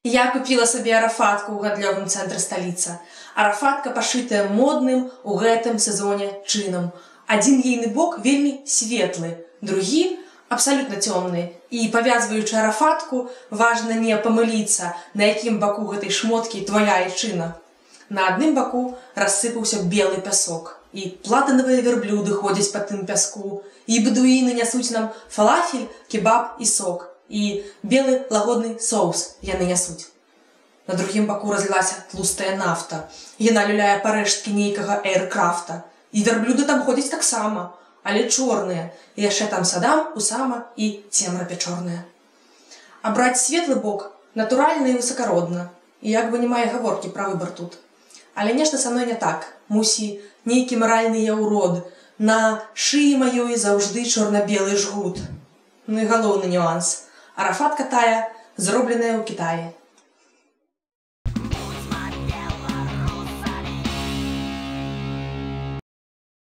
Я купила сабе арафатку ў гандлёвым цэнтры сталіца. Арафатка пашытая модным у гэтым сезоне чынам. Адзін ейны бок вельмі светлы, другі абсалютна цёмны. І павязваючы арафатку, важна не памыліцца, на якім баку гэтай шмоткі твая айчына. На адным баку рассыпаўся белы пясок. І платанавыя вярблюды ходзяць па тым пяску. І бедуіны нясуць нам фалафель, кебаб і сок. І белы лагодны соус яны нясуць. На другім баку разлілася тлустая нафта. Яна люляе парэшткі нейкага эйркрафта. І вярблюды там ходзяць таксама, але чорныя. І яшчэ там Садам, Усама і цемра пячорная. А браць светлы бок натуральна і высакародна. І як бы не мае гаворкі пра выбар тут. Але нешта са мной не так. Мусі, нейкі маральны я ўрод. На шыі маёй заўжды чорна-белы жгут. Ну і галоўны нюанс. Арафатка тая, зробленая ў Кітаі.